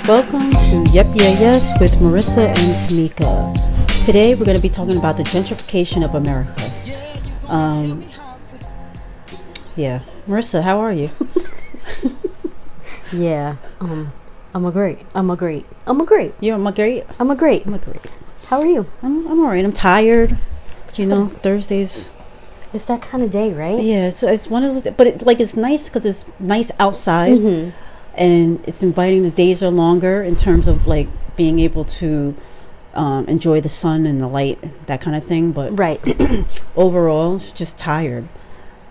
Welcome to Yep Yeah Yes with Marissa and Tamika. Today we're going to be talking about the gentrification of America. Um, yeah, Marissa, how are you? Yeah, I'm a great. I'm a great. I'm a great. I'm a great. I'm a great. I'm a great. How are you? I'm alright. I'm tired. Thursdays. It's that kind of day, right? Yeah, it's one of those. But it's nice because it's nice outside, and it's inviting. The days are longer in terms of like being able to enjoy the sun and the light, that kind of thing. But Right. overall, it's just tired.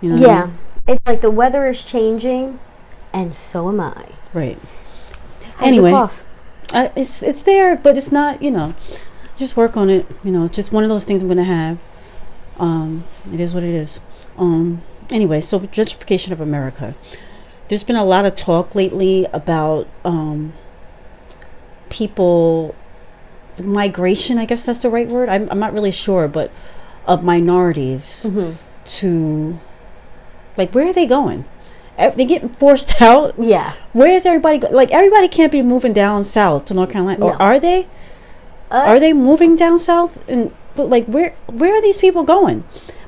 You know. Yeah. It's like the weather is changing, and so am I. Right. How's Anyway, your cough? it's there, but it's not. Just work on it. It's just one of those things I'm gonna have. It is what it is. Anyway, so gentrification of America. There's been a lot of talk lately about people migration. I guess that's the right word. I'm not really sure, but of minorities to like where are they going? They getting forced out. Yeah. Where is everybody? Like everybody can't be moving down south to North Carolina, No. or are they? Are they moving down south? But like where are these people going?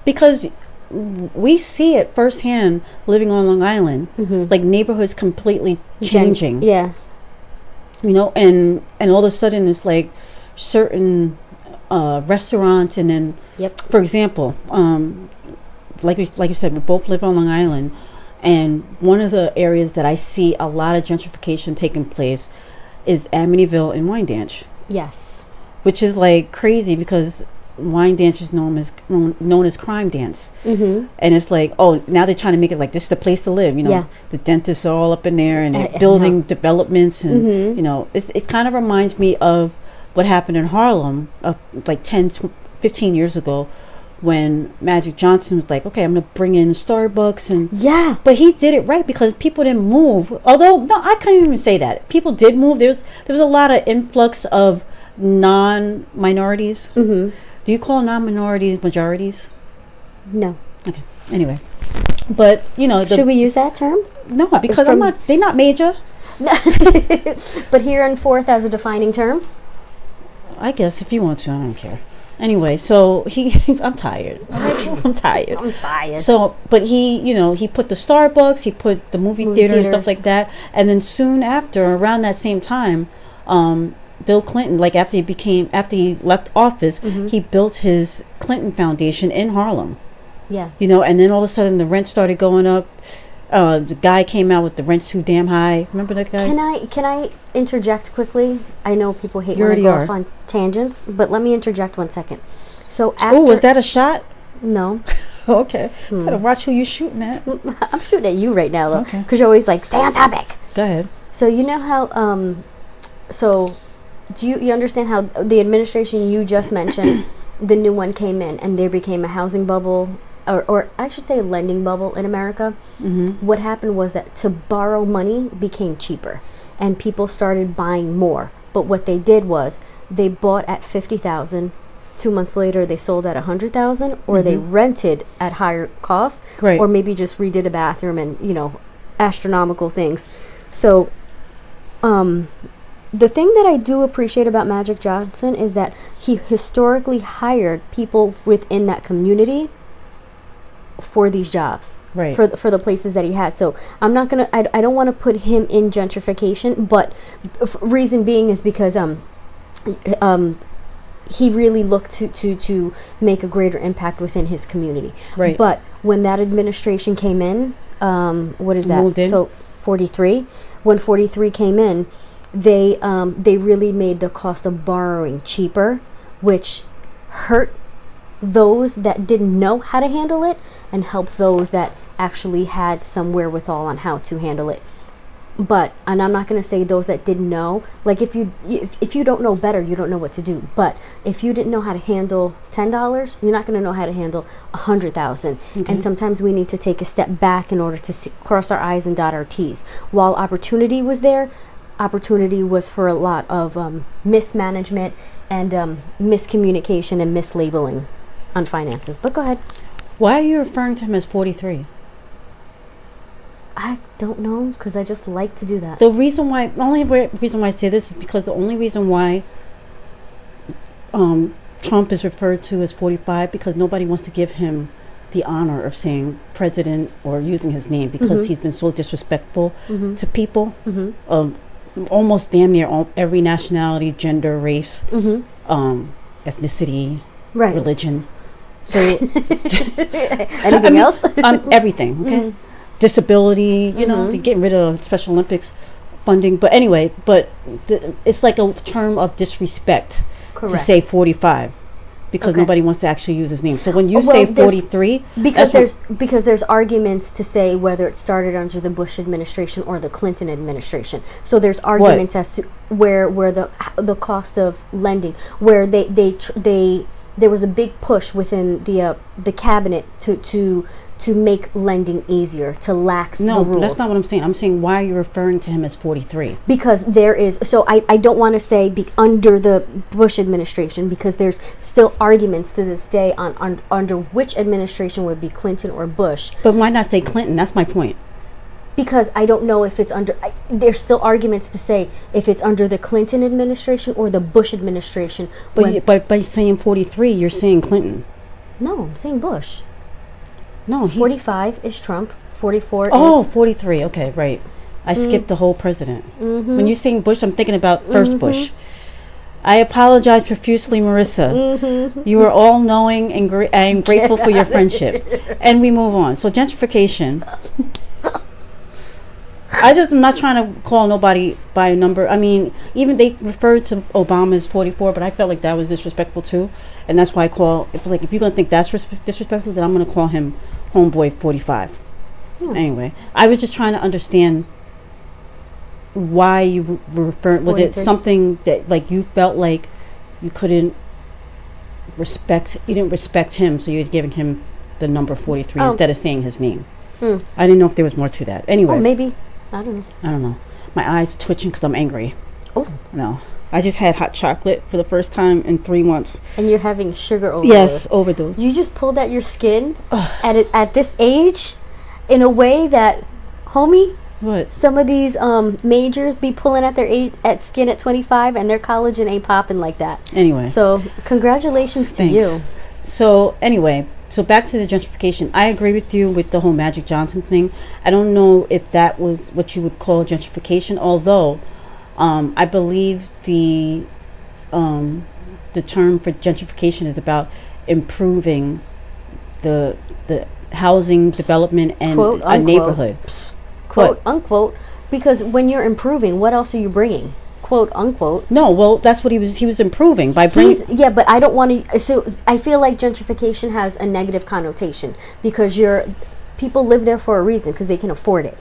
Because we see it firsthand living on Long Island. Like neighborhoods completely changing. Yeah. And all of a sudden it's like certain restaurants, and then for example, like you said, we both live on Long Island, and one of the areas that I see a lot of gentrification taking place is Amityville and Wyandanch. Yes. Which is like crazy because Wyandanch is known as crime dance, and it's like, oh, now they're trying to make it like this is the place to live. The dentists are all up in there, and they're building developments, and it kind of reminds me of what happened in Harlem like 15 years ago, when Magic Johnson was like, okay, I'm gonna bring in Starbucks, and but he did it right because people didn't move. Although no, I can't even say that people did move. There was a lot of influx of non-minorities. Do you call non-minorities majorities? No. Okay. Anyway, but should we use that term? No, because they're not major. But here in Fourth as a defining term. I guess if you want to, I don't care. Anyway, so I'm tired. I'm tired. I'm tired. So, but he put the Starbucks, he put the movie theater and stuff like that, and then soon after, around that same time, Bill Clinton, like after he left office, he built his Clinton Foundation in Harlem. Yeah. And then all of a sudden the rent started going up. The guy came out with the rent's too damn high. Remember that guy? Can I interject quickly? I know people hate You when I already go are. off on tangents, but let me interject 1 second. So after. Oh, was that a shot? No. Okay. Gotta watch who you're shooting at. I'm shooting at you right now, though, Okay. because you're always like, stay on topic. Go ahead. So you know how do you understand how the administration you just mentioned, the new one came in and there became a housing bubble, or I should say a lending bubble in America? What happened was that to borrow money became cheaper, and people started buying more. But what they did was they bought at $50,000. 2 months later, they sold at $100,000, or they rented at higher costs, Right. or maybe just redid a bathroom and astronomical things. So, the thing that I do appreciate about Magic Johnson is that he historically hired people within that community for these jobs, Right. for the places that he had. So I'm not gonna, I don't want to put him in gentrification, but reason being is because he really looked to make a greater impact within his community. Right. But when that administration came in, what is that? Moved in. So 43. When 43 came in, they really made the cost of borrowing cheaper, which hurt those that didn't know how to handle it and helped those that actually had some wherewithal on how to handle it. And I'm not going to say those that didn't know, like if you don't know better, you don't know what to do. But if you didn't know how to handle $10, you're not going to know how to handle 100,000. And sometimes we need to take a step back in order to cross our I's and dot our T's. While opportunity was there, opportunity was for a lot of mismanagement and miscommunication and mislabeling on finances. But go ahead. Why are you referring to him as 43? I don't know, because I just like to do that. The only reason why I say this is because the only reason why Trump is referred to as 45, because nobody wants to give him the honor of saying president or using his name, because he's been so disrespectful to people, almost damn near every nationality, gender, race, ethnicity, religion. So anything else? Everything. Okay, disability. You know, to get rid of Special Olympics funding. But anyway, it's like a term of disrespect to say 45. Because nobody wants to actually use his name. So when you say 43, because there's arguments to say whether it started under the Bush administration or the Clinton administration. So there's arguments as to where the cost of lending, where there was a big push within the cabinet to make lending easier, to lax the rules. No, that's not what I'm saying. I'm saying, why are you referring to him as 43? Because there is, so I don't want to say under the Bush administration, because there's still arguments to this day on under which administration would be Clinton or Bush. But why not say Clinton? That's my point. Because I don't know if it's under, there's still arguments to say if it's under the Clinton administration or the Bush administration. But by saying 43, you're saying Clinton. No, I'm saying Bush. No, 45 is Trump. 44 is... 43. Okay, right. I skipped the whole president. When you're saying Bush, I'm thinking about first Bush. I apologize profusely, Marissa. You are all knowing, and I am grateful for your friendship. And we move on. So gentrification. I'm not trying to call nobody by a number. I mean, even they referred to Obama as 44, but I felt like that was disrespectful too. And that's why I if you're going to think that's disrespectful, then I'm going to call him homeboy 45. Anyway, I was just trying to understand why you were referring. Was it something that, like, you felt like you couldn't you didn't respect him, so you're giving him the number 43 instead of saying his name? I didn't know if there was more to that. Anyway. Maybe. I don't know. My eyes twitching because I'm angry. Oh. No. I just had hot chocolate for the first time in 3 months. And you're having sugar overdose. Yes, overdose. You just pulled out your skin at this age in a way that, homie, what? Some of these majors be pulling at their skin at 25, and their collagen ain't popping like that. Anyway. So congratulations to you. So anyway. So back to the gentrification. I agree with you with the whole Magic Johnson thing. I don't know if that was what you would call gentrification, although I believe the term for gentrification is about improving the housing development and quote, a neighborhood. Quote unquote, because when you're improving, what else are you bringing? Quote unquote. No, well, that's what he was improving by bringing. Yeah, but I don't want to. So I feel like gentrification has a negative connotation because people live there for a reason, because they can afford it.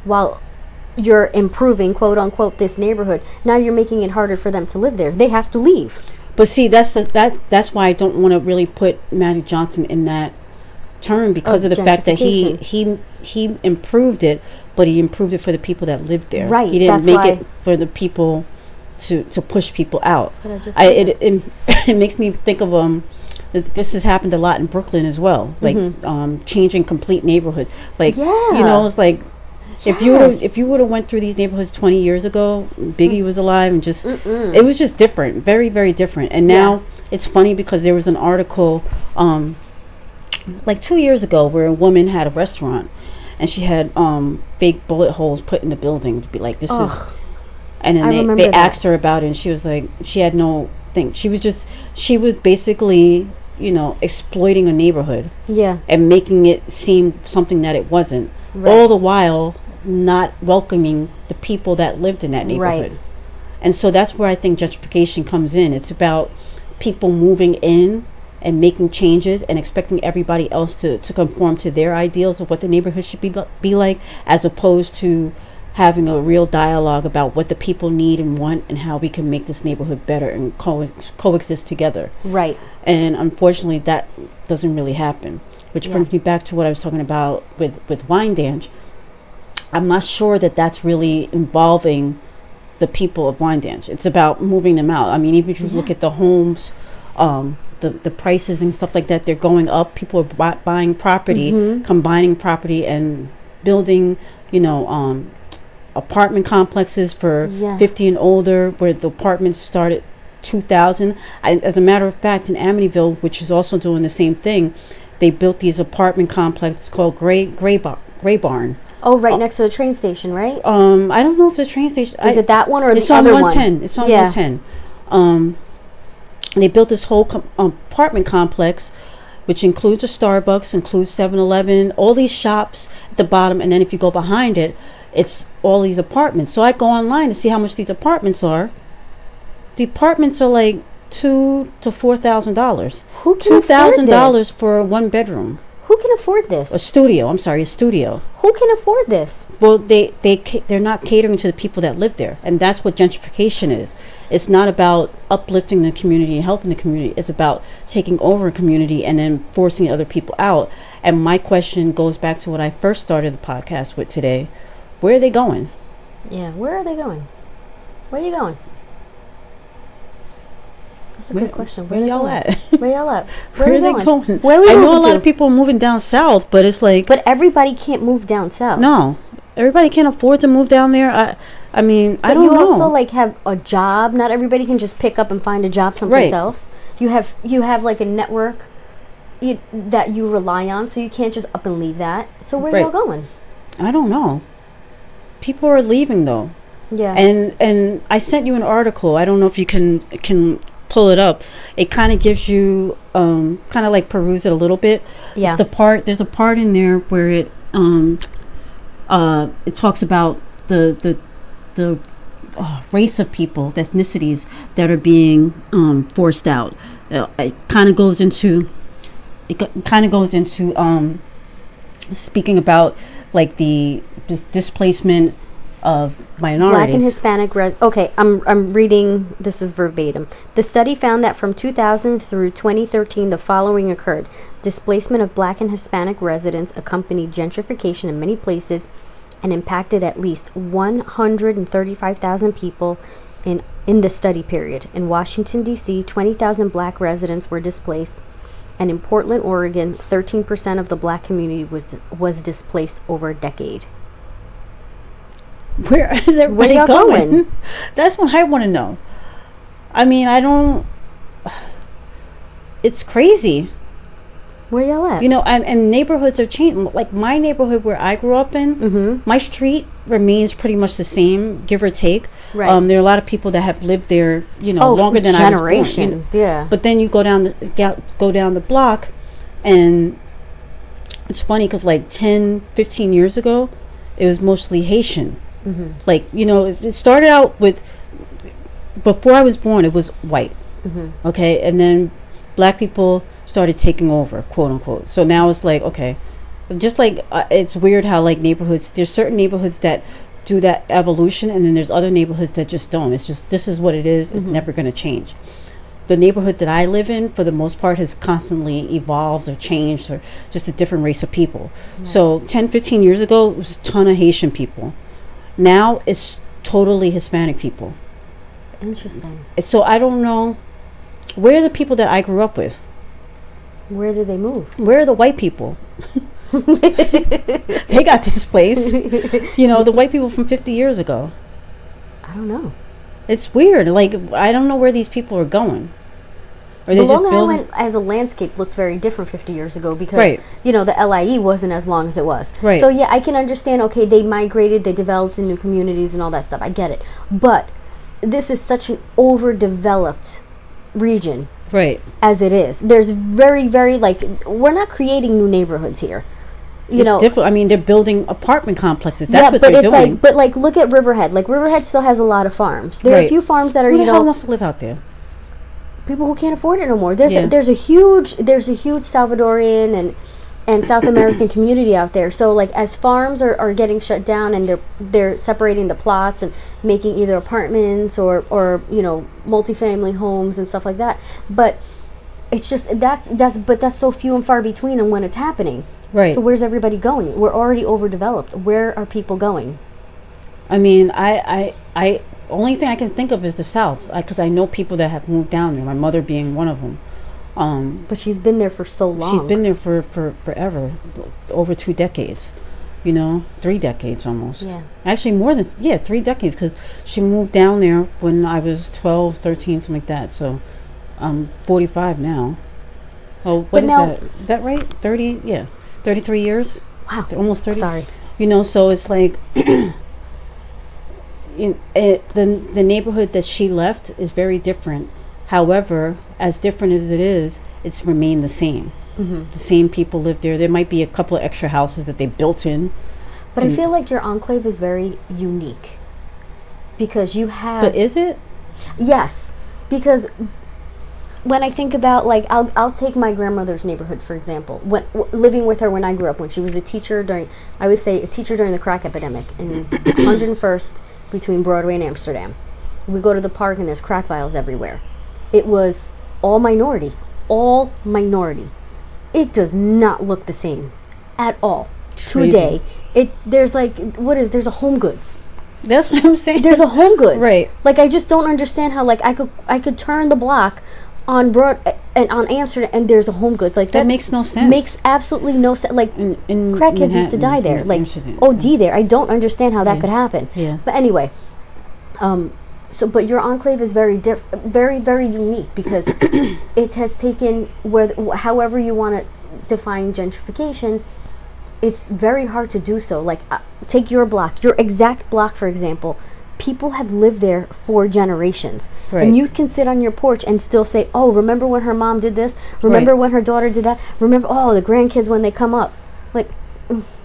While you're improving, quote unquote, this neighborhood, now you're making it harder for them to live there. They have to leave. But see, that's why I don't want to really put Magic Johnson in that term, because of the fact that he improved it, but he improved it for the people that lived there. Right. He didn't make it for the people to push people out. It makes me think of this has happened a lot in Brooklyn as well, like changing complete neighborhoods. Like, you know, it's like if you would have went through these neighborhoods 20 years ago, Biggie was alive, and just it was just different, very, very different. And now it's funny because there was an article like 2 years ago where a woman had a restaurant and she had fake bullet holes put in the building to be like, this is, and then they asked her about it, and she was like, she had no thing. She was basically, you know, exploiting a neighborhood and making it seem something that it wasn't, all the while not welcoming the people that lived in that neighborhood. And so that's where I think gentrification comes in. It's about people moving in and making changes and expecting everybody else to conform to their ideals of what the neighborhood should be like, as opposed to having a real dialogue about what the people need and want and how we can make this neighborhood better and coexist together. Right. And unfortunately that doesn't really happen, which brings me back to what I was talking about with Wyandanch. I'm not sure that that's really involving the people of Wyandanch. It's about moving them out. I mean, even if you look at the homes, the prices and stuff like that, they're going up. People are buying property, combining property, and building, apartment complexes for 50 and older, where the apartments started 2000. As a matter of fact, in Amityville, which is also doing the same thing, they built these apartment complexes called Gray Barn. Oh, right next to the train station, right? I don't know if the train station is it that one or it's the other on one? 110. It's on 110. They built this whole apartment complex, which includes a Starbucks, includes 7-Eleven, all these shops at the bottom, and then if you go behind it, it's all these apartments. So I go online to see how much these apartments are. The apartments are like $2,000 to $4,000. Who can afford this? $2,000 for a 1-bedroom. Who can afford this? A studio. Who can afford this? Well, they're not catering to the people that live there, and that's what gentrification is. It's not about uplifting the community and helping the community. It's about taking over a community and then forcing other people out. And my question goes back to what I first started the podcast with today. Where are they going? Yeah, where are they going? Where are you going? That's a good question. Where y'all at? Where y'all at? Where are they going? Where are we I know going a lot to? of people are moving down south, but it's like... But everybody can't move down south. No. Everybody can't afford to move down there. I mean, I don't know. But you also like have a job. Not everybody can just pick up and find a job someplace else. You have like a network that you rely on, so you can't just up and leave that. So where are y'all going? I don't know. People are leaving though. Yeah. And I sent you an article. I don't know if you can pull it up. It kind of gives you kind of like peruse it a little bit. Yeah. There's a part in there where it talks about the race of people, the ethnicities that are being forced out. It kind of goes into speaking about like the displacement of minorities. Black and Hispanic okay, I'm reading, this is verbatim. The study found that from 2000 through 2013 the following occurred. Displacement of Black and Hispanic residents accompanied gentrification in many places and impacted at least 135,000 people in the study period. In Washington, D.C., 20,000 Black residents were displaced, and in Portland, Oregon, 13% of the Black community was displaced over a decade. Where is everybody going? That's what I want to know. I mean, it's crazy. Where y'all at? And neighborhoods are changing. Like my neighborhood where I grew up in, my street remains pretty much the same, give or take. Right. There are a lot of people that have lived there, longer than I was born. Generations, yeah. But then you go down the block, and it's funny because like 10, 15 years ago, it was mostly Haitian. Mm-hmm. Like, it started out with, before I was born, it was white. Mm-hmm. Okay, and then Black people started taking over, quote unquote. So now it's like, okay, just like it's weird how like there's certain neighborhoods that do that evolution, and then there's other neighborhoods that just don't. It's just, this is what it is. It's never going to change. The neighborhood that I live in, for the most part, has constantly evolved or changed, or just a different race of people. Yeah. So 10, 15 years ago, it was a ton of Haitian people. Now it's totally Hispanic people. Interesting. So I don't know, where are the people that I grew up with? Where did they move? Where are the white people? They got displaced. The white people from 50 years ago. I don't know. It's weird. Like, I don't know where these people are going. Or the Long Island as a landscape looked very different 50 years ago because, the LIE wasn't as long as it was. Right. So, yeah, I can understand, okay, they migrated, they developed in new communities and all that stuff. I get it. But this is such an overdeveloped region. Right. As it is. There's very, very, we're not creating new neighborhoods here. It's different. I mean, they're building apartment complexes. That's what they're doing. Look at Riverhead. Like, Riverhead still has a lot of farms. There are a few farms that are, Who the hell wants to live out there? People who can't afford it no more. There's a huge Salvadorian and South American community out there. So as farms are getting shut down and they're separating the plots and making either apartments or multifamily homes and stuff like that. But it's just that's so few and far between and when it's happening. Right. So where's everybody going? We're already overdeveloped. Where are people going? I mean, I only thing I can think of is the South, because I know people that have moved down there. My mother being one of them. But she's been there for so long. She's been there for forever, over 2 decades. 3 decades almost. Yeah. Actually, more than 3 decades, because she moved down there when I was 12, 13, something like that. So I'm 45 now. Oh, what is that? Is that right? 30? Yeah, 33 years. Wow. Almost 30. Sorry. So it's like the neighborhood that she left is very different. However, as different as it is, it's remained the same. Mm-hmm. The same people live there. There might be a couple of extra houses that they built in. But I feel like your enclave is very unique because you have. But is it? Yes, because when I think about, like, I'll take my grandmother's neighborhood for example. Living with her when I grew up, when she was a teacher during the crack epidemic in 101st between Broadway and Amsterdam. We go to the park and there's crack vials everywhere. It was all minority. It does not look the same at all today. There's a Home Goods. That's what I'm saying. There's a Home Goods. Right. Like, I just don't understand how, like, I could turn the block on on Amsterdam and there's a Home Goods. Like, that makes no sense. Makes absolutely no sense. Like, in crackheads used to die there. Like, OD there. I don't understand how that could happen. Yeah. But anyway, but your enclave is very very, very unique because it has taken, however you want to define gentrification, it's very hard to do so. Like, take your exact block, for example. People have lived there for generations. Right. And you can sit on your porch and still say, oh, remember when her mom did this? Remember when her daughter did that? Remember, the grandkids when they come up. Like,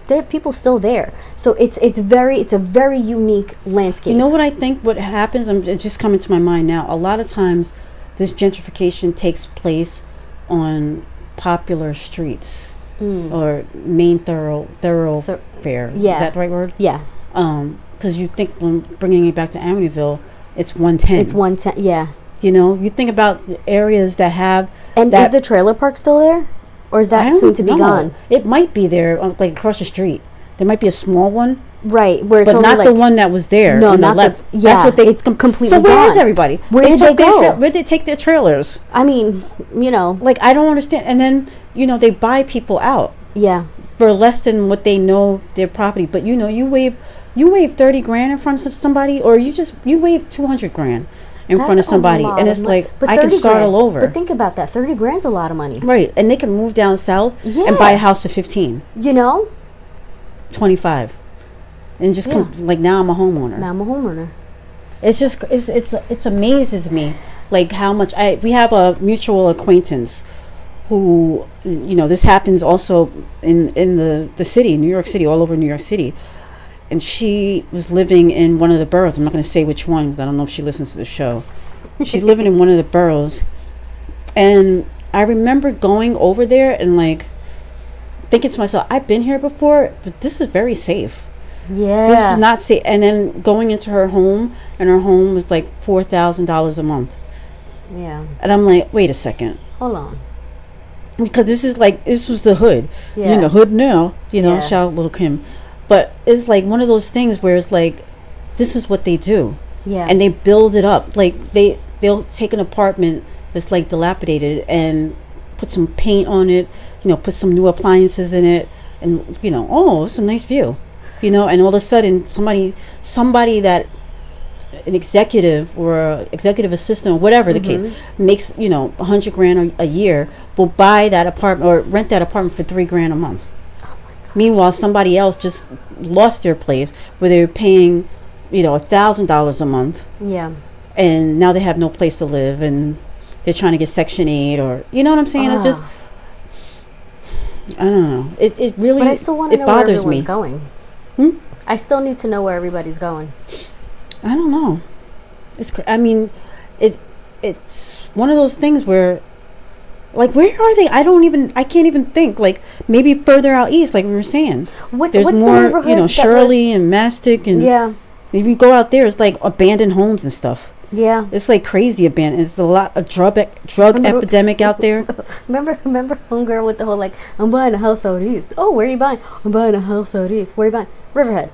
there are people still there. So it's a very unique landscape. You know what I think what happens? It's just coming to my mind now. A lot of times this gentrification takes place on popular streets or main thoroughfare. Yeah. Is that the right word? Yeah. Because you think, when bringing it back to Amityville, it's 110. It's 110, yeah. You think about the areas that have... And is the trailer park still there? Or is that soon to be gone? It might be there, like across the street. There might be a small one. Right, where it's but not the one that was there. No, on not the left. That's what it's completely So where gone. Is everybody? Where did they go? Where did they take their trailers? I mean, Like, I don't understand. And then, they buy people out. Yeah. For less than what they know their property. But, you waive $30,000 in front of somebody, or you waive $200,000 in front of somebody, and it's like, I can start all over. But think about that, $30,000's a lot of money. Right, and they can move down south and buy a house for 15. 25, and just come, like, now I'm a homeowner. It's just it amazes me, like, how much we have a mutual acquaintance who, this happens also in the city, New York City, all over New York City. And she was living in one of the boroughs. I'm not going to say which one because I don't know if she listens to the show. She's living in one of the boroughs. And I remember going over there and, like, thinking to myself, I've been here before, but this is very safe. Yeah. This was not safe. And then going into her home, and her home was like $4,000 a month. Yeah. And I'm like, wait a second. Hold on. Because this was the hood. Yeah. You're in the hood now. Shout out Little Kim. But it's like one of those things where it's like, this is what they do. Yeah. And they build it up. Like, they'll take an apartment that's, like, dilapidated and put some paint on it, put some new appliances in it, and, it's a nice view. And all of a sudden somebody that an executive or executive assistant or whatever the case makes, $100,000 a year, will buy that apartment or rent that apartment for $3,000 a month. Meanwhile, somebody else just lost their place where they were paying, $1,000 a month. Yeah. And now they have no place to live, and they're trying to get Section 8, or, you know what I'm saying? It's just, I don't know. It really, but I still want to know where everyone's going. I still need to know where everybody's going. I don't know. It's one of those things where, like, where are they? I can't even think. Like, maybe further out east, like we were saying. There's more, Shirley and Mastic, and if you go out there, it's like abandoned homes and stuff. Yeah. It's like crazy abandoned. There's a lot of drug epidemic out there. Remember homegirl with the whole, like, I'm buying a house out east. Oh, where are you buying? I'm buying a house out east. Where are you buying? Riverhead.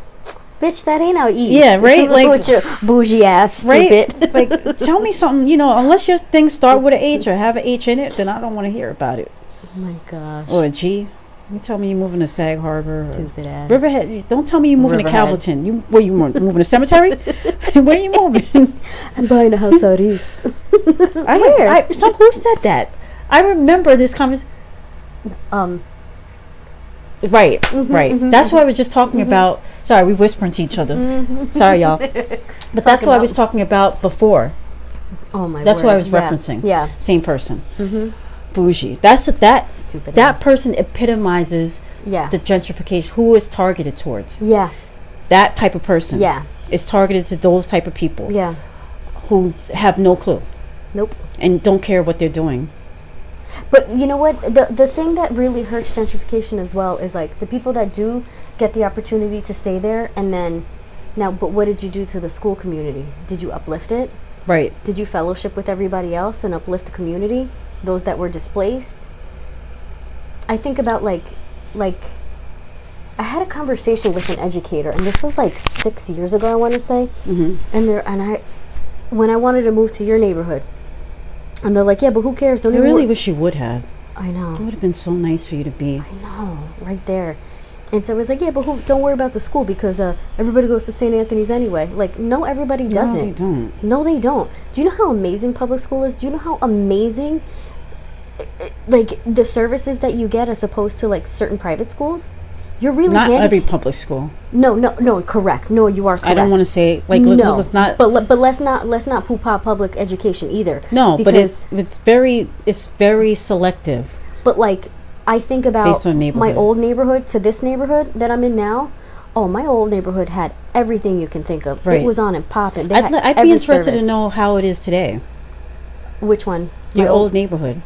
Bitch, that ain't out east. Yeah, right? Like, with your bougie ass, stupid. Right? Like, tell me something, unless your things start with an H or have an H in it, then I don't want to hear about it. Oh my gosh. Or a G. You tell me you're moving to Sag Harbor. Stupid ass. Riverhead. Don't tell me you're moving Riverhead. to Calverton. Where you moving to cemetery? Where you moving? I'm buying a house out east. Where? Who said that? I remember this conversation. Right. That's what I was just talking about. Sorry, we're whispering to each other. Sorry, y'all. But that's what I was talking about before. Oh my. That's word. what I was referencing. Yeah. Same person. Bougie. That ass. person epitomizes the gentrification. Who is targeted towards? Yeah. That type of person. Yeah. Is targeted to those type of people. Yeah. Who have no clue. Nope. And don't care what they're doing. But you know what? The thing that really hurts gentrification as well is like the people that do get the opportunity to stay there, and then now, but what did you do to the school community? Did you uplift it? Right. Did you fellowship with everybody else and uplift the community? Those that were displaced? I think about like I had a conversation with an educator, and this was like 6 years ago, I want to say. When I wanted to move to your neighborhood, and they're like, yeah, but who cares? I really wish you would have. I know. It would have been so nice for you to be. I know, right there. And so I was like, yeah, but don't worry about the school because everybody goes to St. Anthony's anyway. Like, no, everybody doesn't. No, they don't. No, they don't. Do you know how amazing public school is? Do you know how amazing, like, the services that you get as opposed to, like, certain private schools? You're really not every public school. No, correct. No, you are correct. I don't want to say like no, let's not. But let's not poo-pah public education either. No, but it's very selective. But like I think about based on my old neighborhood to this neighborhood that I'm in now. Oh, my old neighborhood had everything you can think of. Right. It was on and popping. I'd be interested to know how it is today. Which one? Your old neighborhood.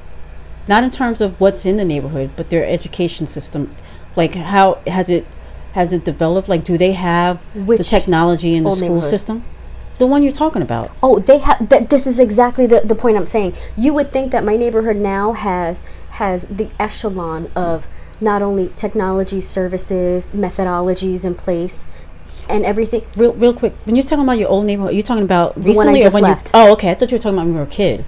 Not in terms of what's in the neighborhood, but their education system. Like, how has it developed? Like, do they have the technology in the school system? The one you're talking about. Oh, they have. This is exactly the point I'm saying. You would think that my neighborhood now has the echelon of not only technology, services, methodologies in place, and everything. Real quick, when you're talking about your old neighborhood, you're talking about recently when I just or when left. Oh, okay. I thought you were talking about when you were a kid.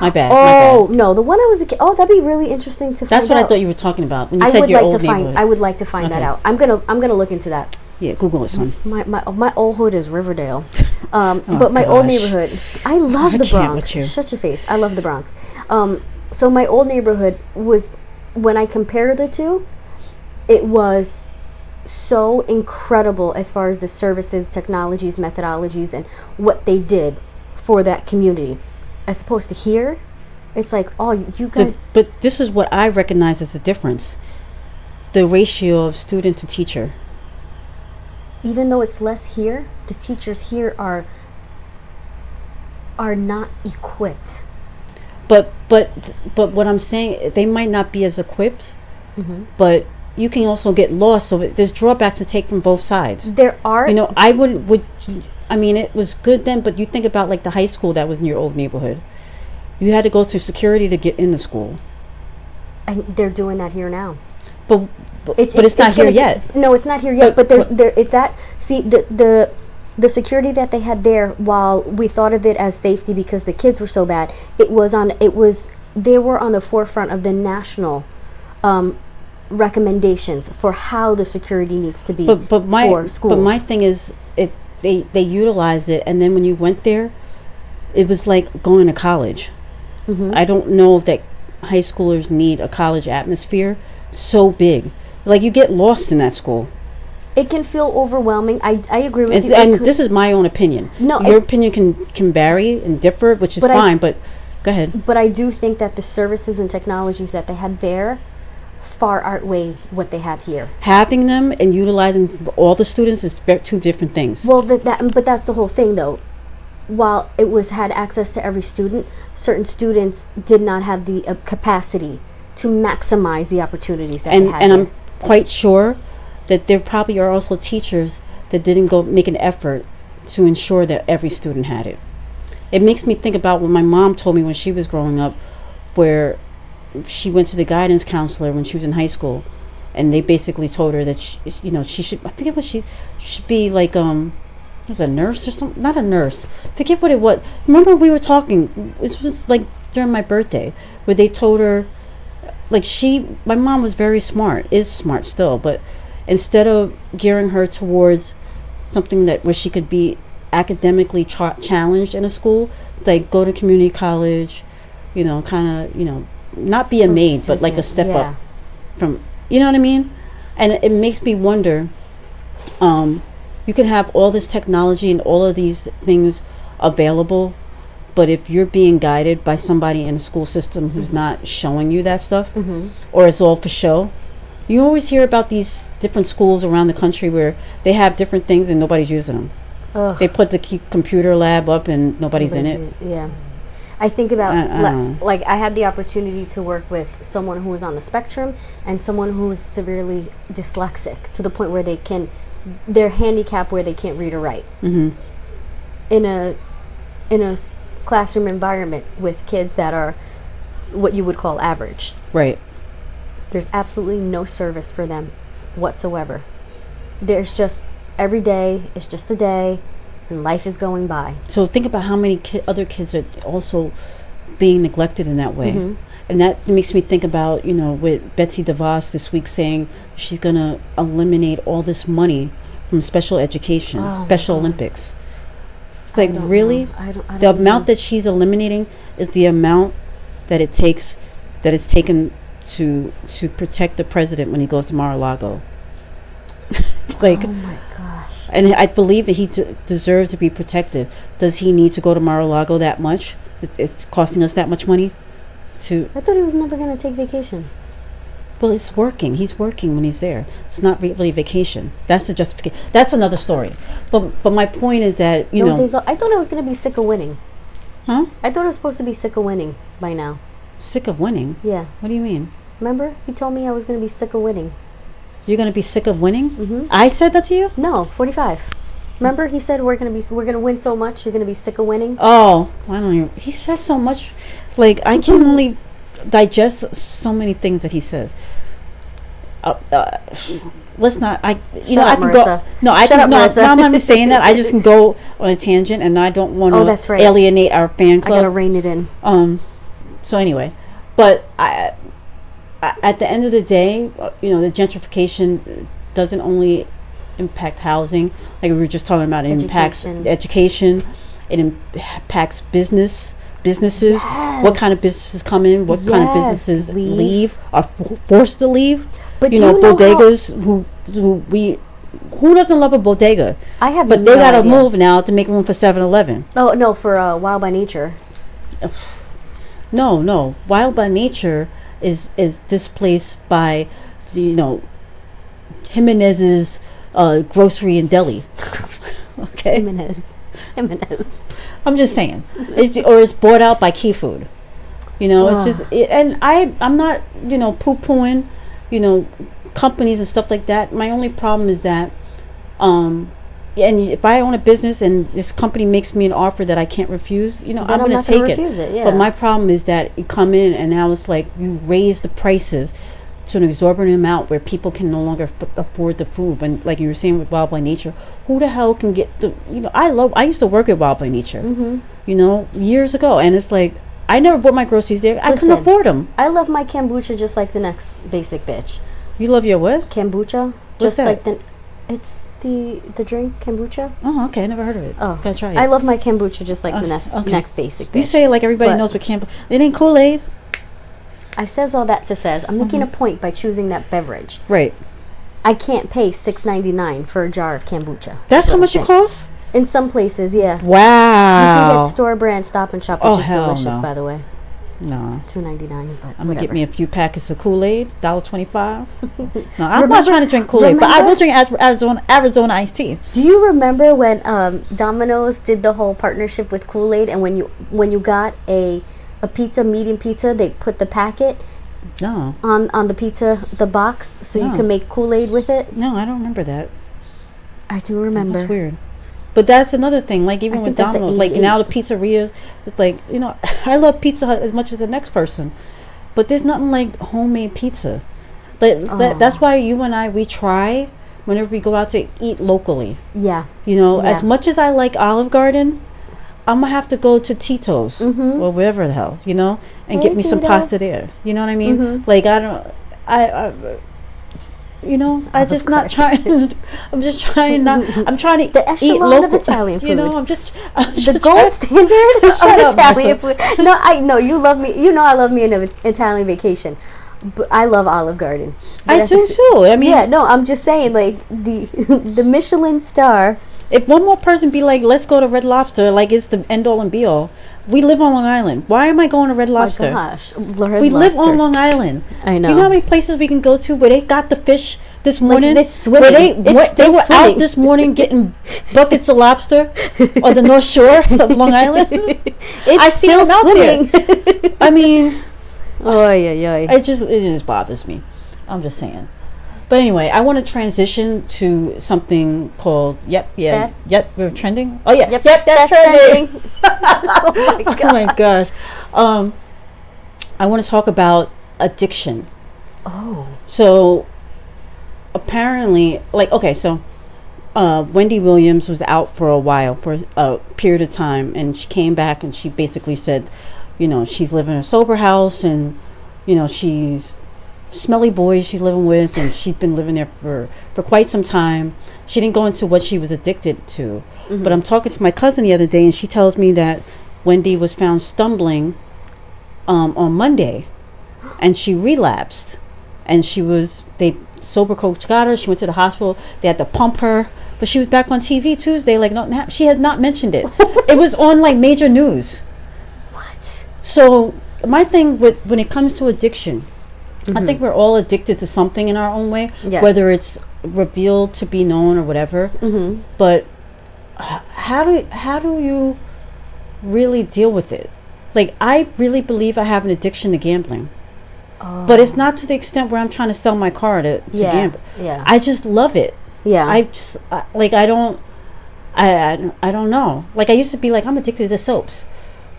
My bad. Oh, no, the one I was a kid. Oh, that'd be really interesting to find out. That's what I thought you were talking about when you said your old neighborhood. I would like to find that out. I'm gonna look into that. Yeah, Google it, son. My old hood is Riverdale, but my old neighborhood. I love the Bronx. Shut your face. I love the Bronx. So my old neighborhood was, when I compare the two, it was so incredible as far as the services, technologies, methodologies, and what they did for that community. As opposed to here, it's like, oh, you guys. But this is what I recognize as a difference: the ratio of student to teacher. Even though it's less here, the teachers here are not equipped. But what I'm saying, they might not be as equipped, but you can also get lost. So there's drawback to take from both sides. There are. You know, I mean, it was good then, but you think about like the high school that was in your old neighborhood. You had to go through security to get into school. And they're doing that here now. But it's not here yet. No, it's not here yet. But the security that they had there, while we thought of it as safety because the kids were so bad, they were on the forefront of the national recommendations for how the security needs to be for schools. But my thing is, they utilized it, and then when you went there, it was like going to college. I don't know if that high schoolers need a college atmosphere so big. Like, you get lost in that school. It can feel overwhelming. I agree with you. And this is my own opinion. No, your opinion can vary and differ, which is fine, but go ahead. But I do think that the services and technologies that they had there far outweigh what they have here. Having them and utilizing all the students is two different things. Well, but that's the whole thing, though. While it had access to every student, certain students did not have the capacity to maximize the opportunities that they had. And I'm quite sure that there probably are also teachers that didn't go make an effort to ensure that every student had it. It makes me think about what my mom told me when she was growing up, where she went to the guidance counselor when she was in high school, and they basically told her that she should, I forget what she should be, like was a nurse or something, not a nurse, forget what it was. Remember we were talking, it was like during my birthday, where they told her like my mom was very smart, is smart still, but instead of gearing her towards something where she could be academically challenged in a school, like go to community college, kind of, not be a maid, but like a step up from, you know what I mean? And it makes me wonder, you can have all this technology and all of these things available, but if you're being guided by somebody in the school system who's not showing you that stuff, or it's all for show. You always hear about these different schools around the country where they have different things and nobody's using them. Ugh. They put the computer lab up and nobody's in it. Yeah. I think about, like, I had the opportunity to work with someone who was on the spectrum and someone who's severely dyslexic to the point where they're handicapped where they can't read or write. In a classroom environment with kids that are what you would call average. Right. There's absolutely no service for them whatsoever. There's just, every day is just a day, and life is going by. So think about how many other kids are also being neglected in that way. And that makes me think about, with Betsy DeVos this week saying she's going to eliminate all this money from special education, Special Olympics. It's like, really? The amount that she's eliminating is the amount that it's taken to protect the president when he goes to Mar-a-Lago. Like, oh my gosh. And I believe that he deserves to be protected. Does he need to go to Mar-a-Lago that much? It's costing us that much money to... I thought he was never going to take vacation. Well, it's working. He's working when he's there. It's not really vacation. That's the justification. That's another story. But my point is that, I thought I was going to be sick of winning. Huh? I thought I was supposed to be sick of winning by now. Sick of winning? Yeah. What do you mean? Remember? He told me I was going to be sick of winning. You're going to be sick of winning? I said that to you? No, 45. Remember, he said we're going to win so much, you're going to be sick of winning? Oh, I don't even... He says so much. Like, I can only digest so many things that he says. Let's not... I can Marissa. go... No, I can... No, I'm not even saying that. I just can go on a tangent, and I don't want to alienate our fan club. I got to rein it in. So anyway, but at the end of the day, the gentrification doesn't only impact housing, like we were just talking about. It impacts education. It impacts businesses. Yes. What kind of businesses come in? What kind of businesses leave? Are forced to leave? But bodegas who doesn't love a bodega? I have, but they gotta move now to make room for 7-Eleven. Oh no, for Wild by Nature. No. Wild by Nature is displaced by, Jimenez's grocery and deli. Okay. Jimenez. I'm just saying, it's bought out by Key Food. It's just, and I'm not, poo-pooing, companies and stuff like that. My only problem is that, and if I own a business and this company makes me an offer that I can't refuse, I'm going to take it. Yeah. But my problem is that you come in and now it's like you raise the prices to an exorbitant amount where people can no longer afford the food. But like you were saying with Wild by Nature, who the hell can get the... I used to work at Wild by Nature, years ago, and it's like I never bought my groceries there. I couldn't afford them. I love my kombucha just like the next basic bitch. You love your what? Kombucha. What's just that? Like it's the drink kombucha. Oh, okay. I never heard of it. Oh, gotta try it. I love my kombucha just like the next basic bitch. You say it like everybody knows what kombucha... It ain't Kool-Aid. I says all that to says I'm making a point by choosing that beverage. Right. I can't pay $6.99 for a jar of kombucha. That's how much it costs? In some places, yeah. Wow. You can get store brand Stop and Shop, which is delicious, by the way. No. $2.99, but I'm gonna get me a few packets of Kool-Aid, $1.25. No, I'm not trying to drink Kool-Aid, but I will drink Arizona iced tea. Do you remember when Domino's did the whole partnership with Kool-Aid, and when you got a pizza, medium pizza, they put the packet on the pizza, the box, so you can make Kool-Aid with it? No, I don't remember that. I do remember. That's weird. But that's another thing, like even with Domino's, like now the pizzerias, it's like, I love Pizza Hut as much as the next person, but there's nothing like homemade pizza. That's why you and I, we try whenever we go out to eat locally. Yeah. As much as I like Olive Garden, I'm gonna have to go to Tito's or wherever the hell, you know, and get me some pasta there. You know what I mean? Like I you know, I just not trying. I'm just trying not. I'm trying to the eat local. Of Italian food. You know, I'm just the gold standard of Italian food. No, I know you love me. You know, I love me an Italian vacation. But I love Olive Garden. I do too. I mean, yeah. No, I'm just saying, like the Michelin star. If one more person be like, let's go to Red Lobster, like it's the end all and be all. We live on Long Island. Why am I going to Red Lobster? Oh my gosh, we live on Long Island. I know. You know how many places we can go to where they got the fish this morning? Like they were out this morning getting buckets of lobster on the North Shore of Long Island. I see them out swimming. There. I mean, it just bothers me. I'm just saying. But anyway, I want to transition to something called we're trending. Oh yeah, yep, that's trending. Oh my gosh. I want to talk about addiction. Oh. So apparently, Wendy Williams was out for a while, for a period of time, and she came back and she basically said, you know, she's living in a sober house, and you know, she's smelly boys she's living with, and she's been living there for quite some time. She didn't go into what she was addicted to, but I'm talking to my cousin the other day, and she tells me that Wendy was found stumbling on Monday, and she relapsed, and sober coach got her. She went to the hospital. They had to pump her, but she was back on TV Tuesday like nothing happened. She had not mentioned it. It was on like major news. What? So my thing when it comes to addiction, I think we're all addicted to something in our own way, whether it's revealed to be known or whatever. But how do you really deal with it? Like, I really believe I have an addiction to gambling, but it's not to the extent where I'm trying to sell my car to gamble. Yeah. I just love it. Yeah. I don't know. Like, I used to be like, I'm addicted to soaps,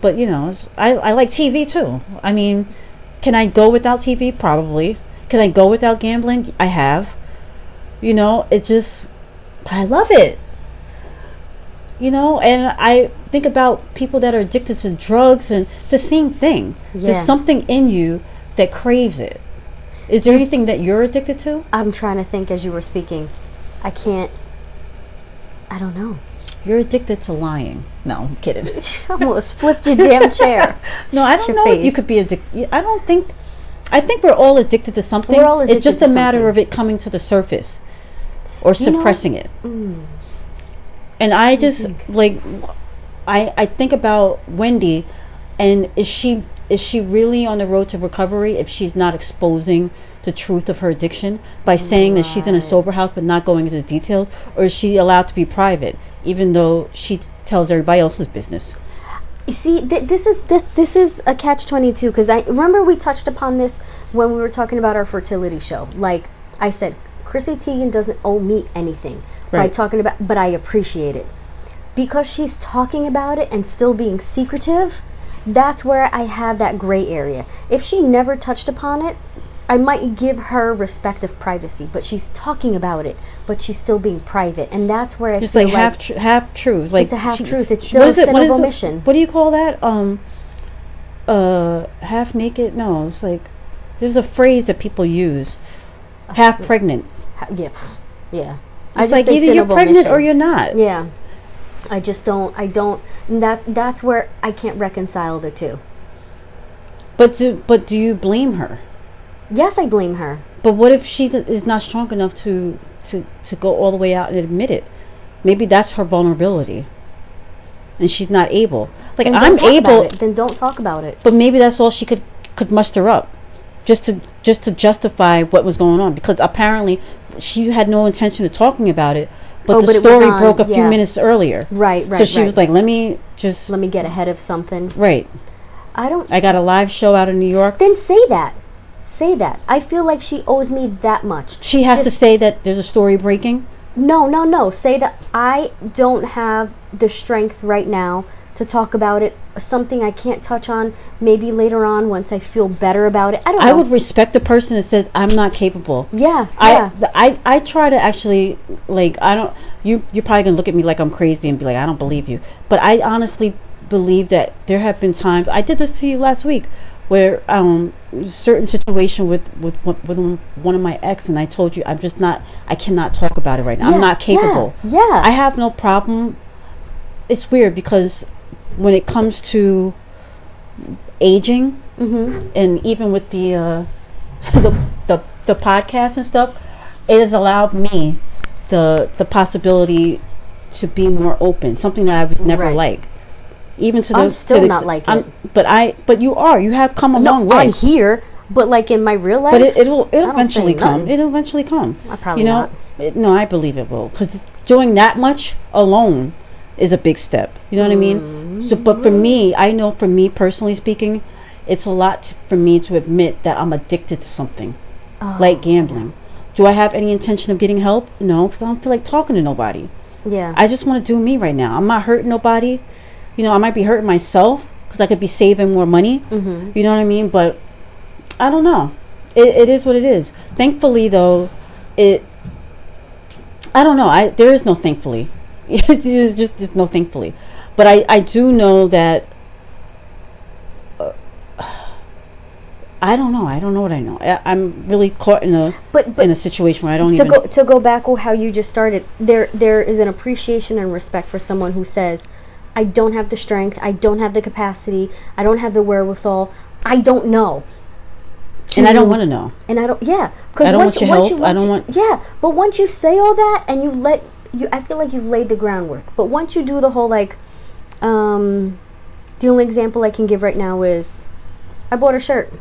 but you know, I like TV too. I mean, can I go without TV? Probably. Can I go without gambling? I have. You know, I love it. You know, and I think about people that are addicted to drugs, and it's the same thing. There's something in you that craves it. Is there anything that you're addicted to? I'm trying to think as you were speaking. I don't know. You're addicted to lying. No, I'm kidding. Almost flipped your damn chair. No, I don't know if you could be addicted. I think we're all addicted to something. We're all addicted. It's just a matter of it coming to the surface or suppressing it. And I just I think about Wendy, and is she really on the road to recovery if she's not exposing the truth of her addiction by saying that she's in a sober house but not going into the details? Or is she allowed to be private even though she tells everybody else's business? You see, this is a catch-22, because I remember we touched upon this when we were talking about our fertility show. Like I said, Chrissy Teigen doesn't owe me anything by talking about, but I appreciate it because she's talking about it and still being secretive. That's where I have that gray area. If she never touched upon it, I might give her respect of privacy, but she's talking about it, but she's still being private, and that's where it's like half truth. Like, it's a half truth. It's still a sin of omission. What do you call that? Half naked? No, it's like there's a phrase that people use. Half pregnant. Yeah. It's like either you're pregnant or you're not. Yeah. I don't. That's where I can't reconcile the two. But do you blame her? Yes, I blame her. But what if she is not strong enough to go all the way out and admit it? Maybe that's her vulnerability, and she's not able. Like, I'm able. Then don't talk about it. But maybe that's all she could muster up, just to justify what was going on. Because apparently, she had no intention of talking about it. But the story broke a few minutes earlier. Right. So she was like, let me get ahead of something. Right. I got a live show out in New York. Then say that. I feel like she owes me that much. She has to say that there's a story breaking? No. Say that I don't have the strength right now to talk about it. Something I can't touch on. Maybe later on once I feel better about it. I don't know. I would respect the person that says I'm not capable. Yeah. I try to actually, like, I don't. You're probably gonna look at me like I'm crazy and be like, I don't believe you. But I honestly believe that there have been times, I did this to you last week, where certain situation with one of my ex, and I told you I cannot talk about it right now. I'm not capable. Yeah. I have no problem. It's weird because when it comes to aging, and even with the podcast and stuff, it has allowed me the possibility to be more open, something that I was never like. Even to the I'm still not like it. But you have come a long way. I'm here, but like in my real life. But it'll eventually come. It'll eventually come. I probably not. No, I believe it will, because doing that much alone is a big step. You know what I mean? So, but for me, I know, for me personally speaking, it's a lot for me to admit that I'm addicted to something, like gambling. Do I have any intention of getting help? No, because I don't feel like talking to nobody. Yeah. I just want to do me right now. I'm not hurting nobody. I might be hurting myself because I could be saving more money. You know what I mean? But I don't know. It is what it is. Thankfully, though, I don't know. There is no thankfully. There's no thankfully. But I do know that. I don't know. I don't know what I know. I'm really caught in a situation where I don't even. To go back on how you just started, there is an appreciation and respect for someone who says, I don't have the strength, I don't have the capacity, I don't have the wherewithal, I don't know. And I don't want to know. And I don't, yeah. I don't want your help. I don't want. Yeah, but once you say all that and I feel like you've laid the groundwork. But once you do the whole the only example I can give right now is, I bought a shirt.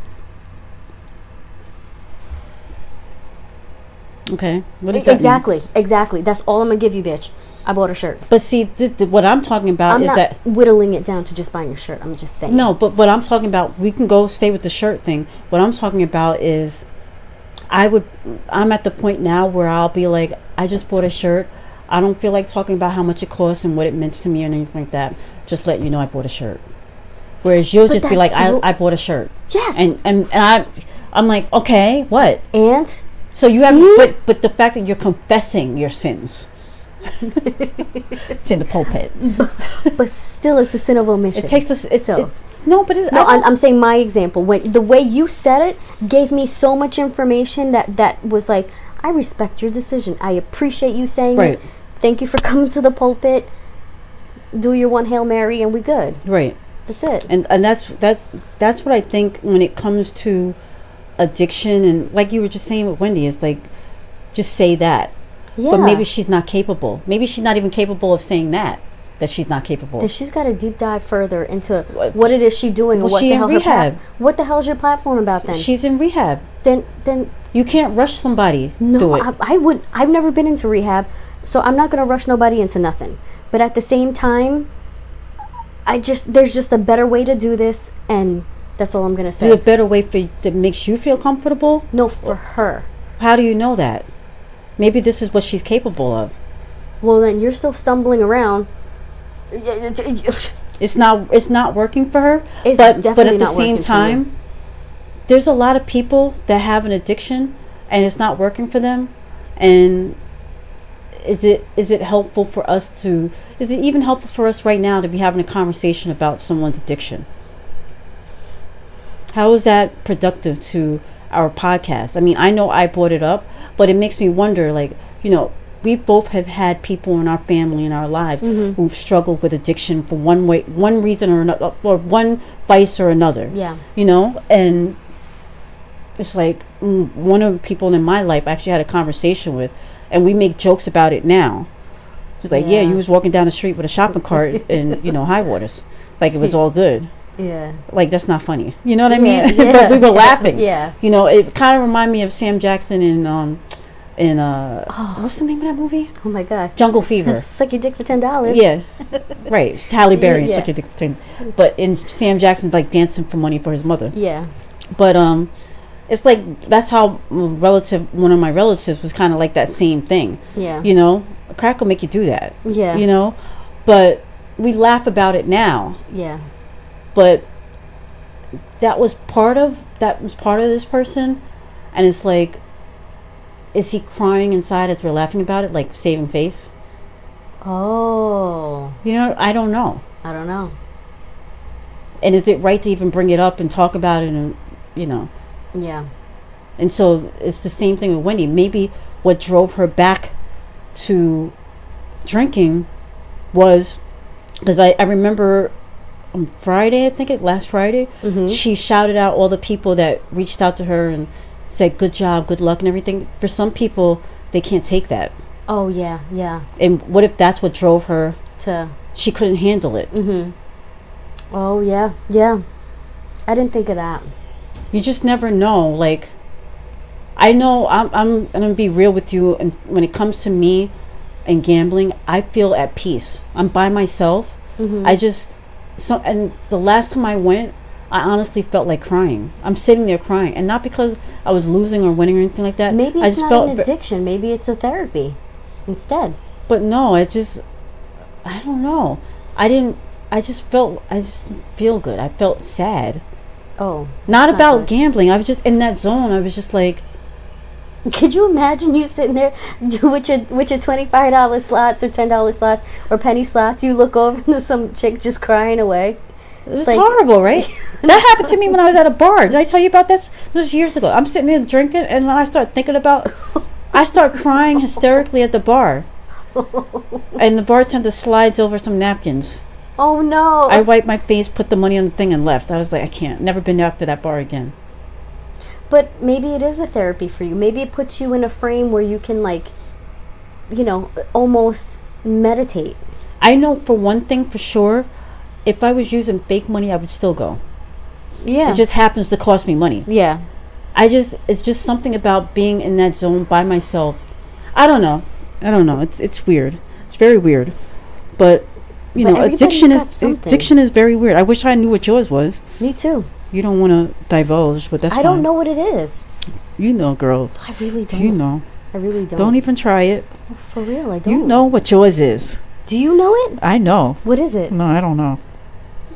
Okay, what does that mean? Exactly. That's all I'm gonna give you, bitch. I bought a shirt. But see, what I'm talking about is that... I'm not whittling it down to just buying a shirt. I'm just saying. No, but what I'm talking about, we can go stay with the shirt thing. What I'm talking about is, I'm at the point now where I'll be like, I just bought a shirt. I don't feel like talking about how much it costs and what it meant to me or anything like that. Just letting you know I bought a shirt. Whereas you'll just be like, I bought a shirt. Yes. And I'm like, okay, what? And? So you have, but the fact that you're confessing your sins. It's in the pulpit. But still, it's a sin of omission. It takes us. I'm saying my example. When the way you said it gave me so much information that was like, I respect your decision. I appreciate you saying it. Thank you for coming to the pulpit. Do your one Hail Mary and we good. Right. That's it. And that's what I think when it comes to addiction, and like you were just saying with Wendy, is like, just say that. Yeah. But maybe she's not capable. Maybe she's not even capable of saying that she's not capable. Then she's got to deep dive further into what it is she's doing. Well, what the hell in rehab. What the hell's your platform about then? She's in rehab. Then you can't rush somebody. No, I've never been into rehab, so I'm not gonna rush nobody into nothing. But at the same time, there's just a better way to do this, and that's all I'm gonna say. There's a better way that makes you feel comfortable? No, for her. How do you know that? Maybe this is what she's capable of. Well, then you're still stumbling around. It's not working for her. It's but at the same time, there's a lot of people that have an addiction and it's not working for them. And is it helpful for us to? Is it even helpful for us right now to be having a conversation about someone's addiction? How is that productive to our podcast? I mean, I know I brought it up, but it makes me wonder, like, we both have had people in our family, in our lives, who've struggled with addiction for one reason or another, or one vice or another. Yeah. And it's like, one of the people in my life I actually had a conversation with, and we make jokes about it now. It's like, yeah, you was walking down the street with a shopping cart and, high waters. Like, it was all good. Yeah. Like, that's not funny. You know what I mean? Yeah. But we were laughing. Yeah. It kind of reminded me of Sam Jackson in what's the name of that movie? Oh my God. Jungle Fever. Suck your dick for $10. Yeah. Right. It's Halle Berry and Yeah. Suck Your Dick for $10. But in Sam Jackson's like dancing for money for his mother. Yeah. But it's like, that's how one of my relatives was kind of like that same thing. Yeah. Crack will make you do that. Yeah. But we laugh about it now. Yeah. But that was part of this person, and it's like, is he crying inside as we're laughing about it, like saving face? Oh. I don't know. I don't know. And is it right to even bring it up and talk about it? And Yeah. And so it's the same thing with Wendy. Maybe what drove her back to drinking was because I remember on Friday, I think last Friday, she shouted out all the people that reached out to her and said good job, good luck, and everything. For some people, they can't take that. Oh yeah, yeah. And what if that's what drove her to? She couldn't handle it. Oh yeah, yeah. I didn't think of that. You just never know. Like, I know I'm gonna be real with you, and when it comes to me and gambling, I feel at peace. I'm by myself. And the last time I went, I honestly felt like crying. I'm sitting there crying, and not because I was losing or winning or anything like that. Maybe it's not an addiction. Maybe it's a therapy instead. But no, I don't know. I just feel good. I felt sad. Oh. Not about gambling. I was just in that zone. I was just like. Could you imagine you sitting there with your $25 slots or $10 slots or penny slots? You look over and there's some chick just crying away. It was horrible, right? That happened to me when I was at a bar. Did I tell you about this? This was years ago. I'm sitting there drinking, and when I start thinking about, I start crying hysterically at the bar. And the bartender slides over some napkins. Oh no! I wiped my face, put the money on the thing, and left. I was like, I can't. Never been back to that bar again. But maybe it is a therapy for you. Maybe it puts you in a frame where you can, like, almost meditate. I know for one thing for sure, if I was using fake money, I would still go. Yeah. It just happens to cost me money. Yeah. It's just something about being in that zone by myself. I don't know. It's weird. It's very weird. But addiction is very weird. I wish I knew what yours was. Me too. You don't want to divulge, but that's fine. I don't know what it is. You know, girl. I really don't. You know. I really don't. Don't even try it. Oh, for real, I don't. You know what yours is. Do you know it? I know. What is it? No, I don't know.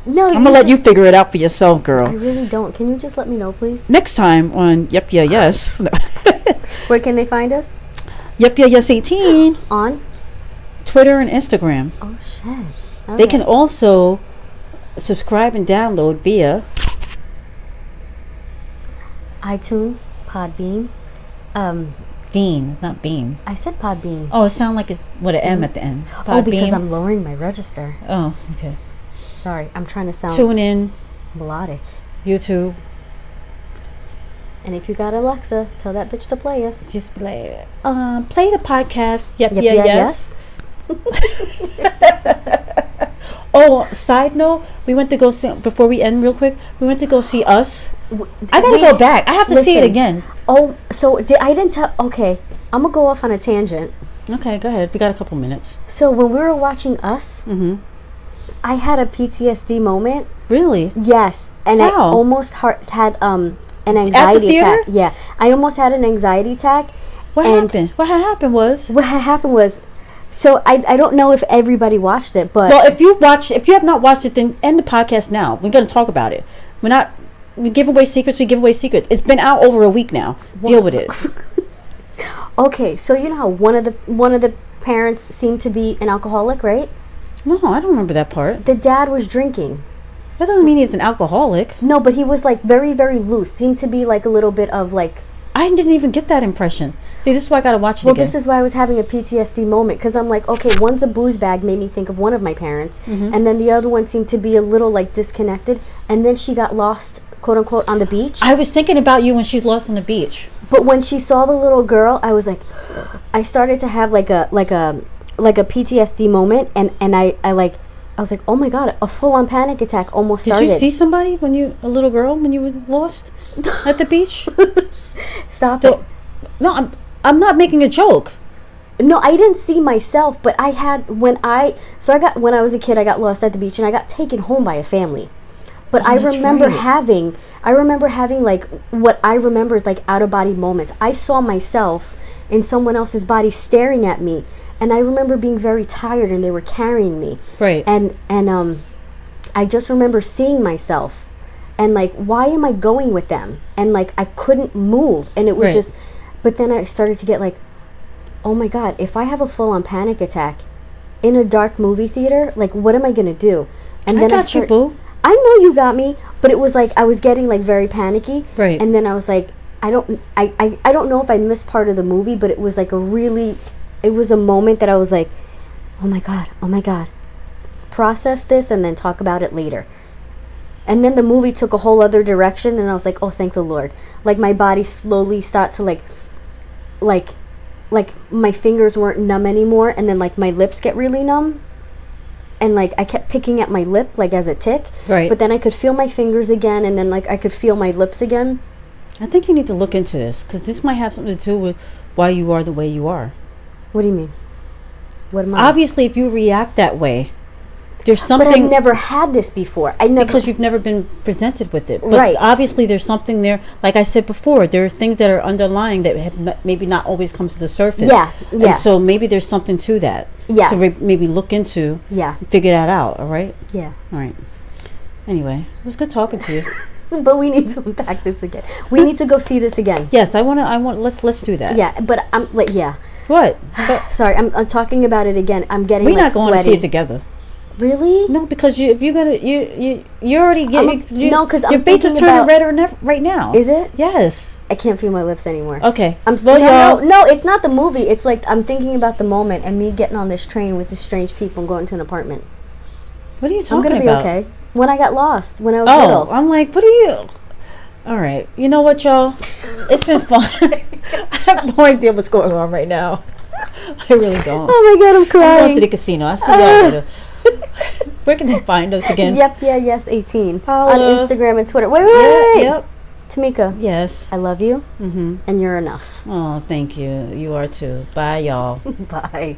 No, I'm gonna let you figure it out for yourself, girl. I really don't. Can you just let me know, please? Next time on Yep Yeah Yes. Where can they find us? Yep Yeah Yes 18 on Twitter and Instagram. Oh shit. Okay. They can also subscribe and download via iTunes, Podbean. Bean, not Beam. I said Podbean. Oh, it sounds like it's with an M at the end. Oh, because I'm lowering my register. Oh, okay. Sorry, I'm trying to sound Tune in. Melodic. YouTube. And if you got Alexa, tell that bitch to play us. Just play the podcast. Yep, yes. Oh, side note, we went to go see, before we end real quick, we went to go see Us. I gotta go back. I have to see it again. Oh, so I didn't tell. Okay, I'm gonna go off on a tangent. Okay, go ahead. We got a couple minutes. So when we were watching Us, I had a PTSD moment. Really? Yes, and I almost had an anxiety attack. Yeah, I almost had an anxiety attack. What happened? What happened was. So I don't know if everybody watched it, but if you have not watched it, then end the podcast now. We're gonna talk about it. We give away secrets. It's been out over a week now. Deal with it. Okay, so you know how one of the parents seemed to be an alcoholic, right? No, I don't remember that part. The dad was drinking. That doesn't mean he's an alcoholic. No, but he was like very, very loose. Seemed to be like a little bit of like. I didn't even get that impression. See, this is why I gotta watch it again. Well, this is why I was having a PTSD moment, because I'm like, okay, one's a booze bag, made me think of one of my parents, and then the other one seemed to be a little like disconnected, and then she got lost, quote unquote, on the beach. I was thinking about you when she was lost on the beach. But when she saw the little girl, I was like, I started to have like a PTSD moment, and I was like, oh my god, a full-on panic attack almost started. Did you see somebody a little girl when you were lost at the beach? Stop it. No, I'm not making a joke. No, I didn't see myself, but I had when I was a kid, I got lost at the beach and I got taken home by a family. But I remember having like what I remember is like out of body moments. I saw myself in someone else's body staring at me, and I remember being very tired and they were carrying me. Right. And I just remember seeing myself and like, why am I going with them? And like I couldn't move, and it was just. But then I started to get like, oh my god, if I have a full-on panic attack in a dark movie theater, like what am I gonna do? And then I I know you got me, but it was like I was getting like very panicky. Right. And then I was like, I don't know if I missed part of the movie, but it was like it was a moment that I was like, oh my God. Process this and then talk about it later. And then the movie took a whole other direction, and I was like, oh, thank the Lord. Like my body slowly started to like my fingers weren't numb anymore, and then like my lips get really numb. And like I kept picking at my lip like as a tick. Right. But then I could feel my fingers again, and then like I could feel my lips again. I think you need to look into this, because this might have something to do with why you are the way you are. What do you mean? What am I? Obviously, if you react that way, there's something. But I've never had this before. Because you've never been presented with it. But right. Obviously, there's something there. Like I said before, there are things that are underlying that have maybe not always comes to the surface. Yeah. And so maybe there's something to that. Yeah. To maybe look into. Yeah. Figure that out. All right. Yeah. All right. Anyway, it was good talking to you. But we need to unpack this again. We need to go see this again. Yes, I want. Let's do that. Yeah, but I'm like, yeah. What? Sorry, I'm talking about it again. I'm getting We're like not going sweaty. to see it together. Really? No, because if you're gonna you already get no, because your face is turning redder right now. Is it? Yes. I can't feel my lips anymore. Okay. No, it's not the movie. It's like I'm thinking about the moment and me getting on this train with these strange people and going to an apartment. What are you talking about? I'm gonna be okay. When I got lost, when I was little. I'm like, what are you? All right. You know what, y'all? It's been fun. I have no idea what's going on right now. I really don't. Oh my God, I'm crying. I'm going to the casino. I'll see y'all later. Where can they find us again? Yes, 18. Holla. On Instagram and Twitter. Wait. Yep. Tamika. Yes. I love you. Mm-hmm. And you're enough. Oh, thank you. You are too. Bye, y'all. Bye.